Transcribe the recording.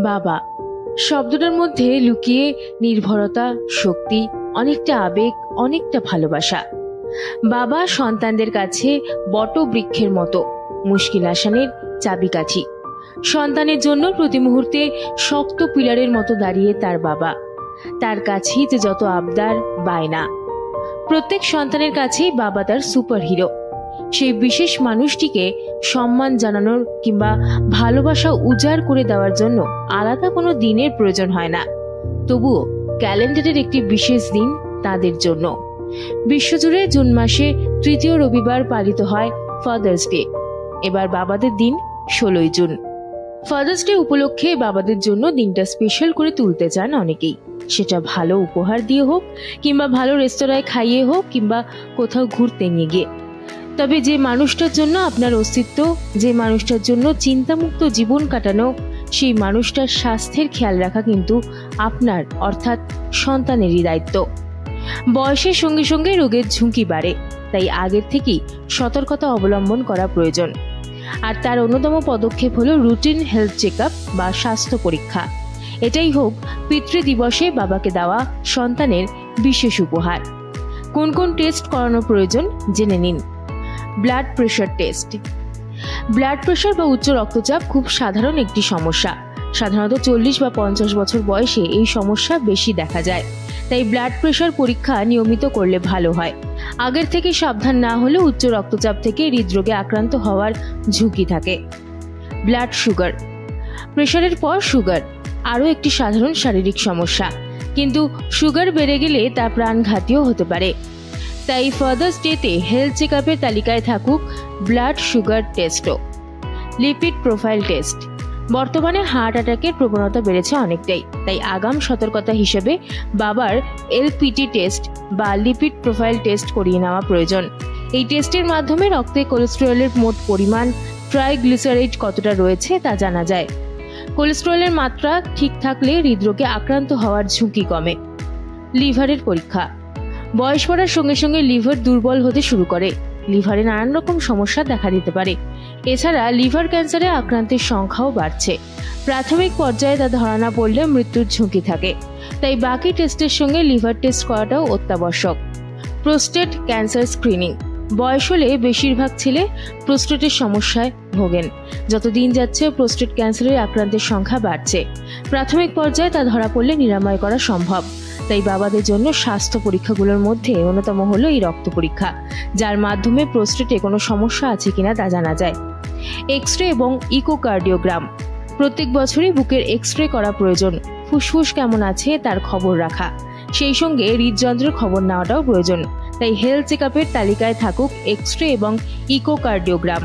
বাবা শব্দটার মধ্যে লুকিয়ে নির্ভরতা, শক্তি, অনেকটা আবেগ, অনেকটা ভালোবাসা। বাবা সন্তানদের কাছে বটবৃক্ষের মতো, মুশকিল আসানের চাবিকাঠি। সন্তানের জন্য প্রতি মুহূর্তে শক্ত পিলারের মতো দাঁড়িয়ে তার বাবা। তার কাছেই যে যত আবদার, বায়না। প্রত্যেক সন্তানের কাছেই বাবা তার সুপার হিরো। সেই বিশেষ মানুষটিকে সম্মান জানানোর কিংবা ভালোবাসা উজাড় করে দেওয়ার জন্য আলাদা কোনো দিনের প্রয়োজন হয় না। তবুও ক্যালেন্ডারের একটি বিশেষ দিন তাদের জন্য। বিশ্বজুড়ে জুন মাসে তৃতীয় রবিবার পালিত হয় ফাদার্স ডে। এবার বাবাদের দিন 16ই জুন। ফাদার্স ডে উপলক্ষে বাবাদের জন্য দিনটা স্পেশাল করে তুলতে চান অনেকেই। সেটা ভালো উপহার দিয়ে হোক, কিংবা ভালো রেস্তোরাঁয় খাইয়ে হোক, কিংবা কোথাও ঘুরতে নিয়ে গিয়ে। তবে যে মানুষটার জন্য আপনার অস্তিত্ব, যে মানুষটার জন্য চিন্তামুক্ত জীবন কাটানো, সেই মানুষটার স্বাস্থ্যের খেয়াল রাখা কিন্তু আপনার অর্থাৎ সন্তানেরই দায়িত্ব। বয়সের সঙ্গে সঙ্গে রোগের ঝুঁকি বাড়ে, তাই আগের থেকেই সতর্কতা অবলম্বন করা প্রয়োজন। আর তার অন্যতম পদক্ষেপ হলো রুটিন হেলথ চেকআপ বা স্বাস্থ্য পরীক্ষা। এটাই হোক পিতৃদিবসে বাবাকে দেওয়া সন্তানের বিশেষ উপহার। কোন কোন টেস্ট করানো প্রয়োজন জেনে নিন। Blood pressure test. Blood pressure বা উচ্চ রক্তচাপ খুব সাধারণ একটি সমস্যা। সাধারণত 40 বা 50 বছর বয়সে এই সমস্যা বেশি দেখা যায়। তাই ব্লাড প্রেশার পরীক্ষা নিয়মিত করলে ভালো হয়। আগের থেকে সাবধান না হলে উচ্চ রক্তচাপ থেকে হৃদরোগে আক্রান্ত হওয়ার ঝুঁকি থাকে। Blood sugar. প্রেশারের পর সুগার আরও একটি সাধারণ শারীরিক সমস্যা, কিন্তু সুগার বেড়ে গেলে তা প্রাণঘাতীও হতে পারে। তাই ফাদার্স ডেতে হেলথ চেকআপের তালিকায় থাকুক ব্লাড সুগার টেস্টও। Lipid profile test. বর্তমানে হার্ট অ্যাটাকের প্রবণতা বেড়েছে অনেকটাই, তাই আগাম সতর্কতা হিসেবে বাবার এলপিটি টেস্ট বা লিপিড প্রোফাইল টেস্ট করিয়ে নেওয়া প্রয়োজন। এই টেস্টের মাধ্যমে রক্তে কোলেস্টেরলের মোট পরিমাণ, ট্রাইগ্লিসারাইড কতটা রয়েছে তা জানা যায়। কোলেস্টেরলের মাত্রা ঠিক থাকলে হৃদরোগে আক্রান্ত হওয়ার ঝুঁকি কমে। লিভারের পরীক্ষা। বয়স বাড়ার সঙ্গে সঙ্গে লিভার দুর্বল হতে শুরু করে। লিভারে নানান রকম সমস্যা দেখা দিতে পারে। এছাড়া লিভার ক্যান্সারে আক্রান্তের সংখ্যাও বাড়ছে। প্রাথমিক পর্যায়ে তা ধরা না পড়লে মৃত্যুর ঝুঁকি থাকে, তাই বাকি টেস্টের সঙ্গে লিভার টেস্ট করাটাও অত্যাবশ্যক। Prostate cancer screening. বয়স হলে বেশিরভাগ ছেলে প্রোস্টেটের সমস্যায় ভোগেন। যত দিন যাচ্ছে প্রোস্টেট ক্যান্সারের আক্রান্তের সংখ্যা বাড়ছে। প্রাথমিক পর্যায়ে তা ধরা পড়লে নিরাময় করা সম্ভব। তাই বাবাদের জন্য স্বাস্থ্য পরীক্ষাগুলোর মধ্যে অন্যতম হলো এই রক্ত পরীক্ষা, যার মাধ্যমে প্রোস্টেটে কোনো সমস্যা আছে কিনা তা জানা যায়। এক্স রে এবং ইকোকার্ডিওগ্রাম। প্রত্যেক বছরই বুকের এক্স রে করা প্রয়োজন। ফুসফুস কেমন আছে তার খবর রাখা, সেই সঙ্গে হৃদযন্ত্রের খবর নেওয়াটাও প্রয়োজন। তাই হেলথ চেকআপের তালিকায় থাকুক এক্স রে এবং ইকোকার্ডিওগ্রাম।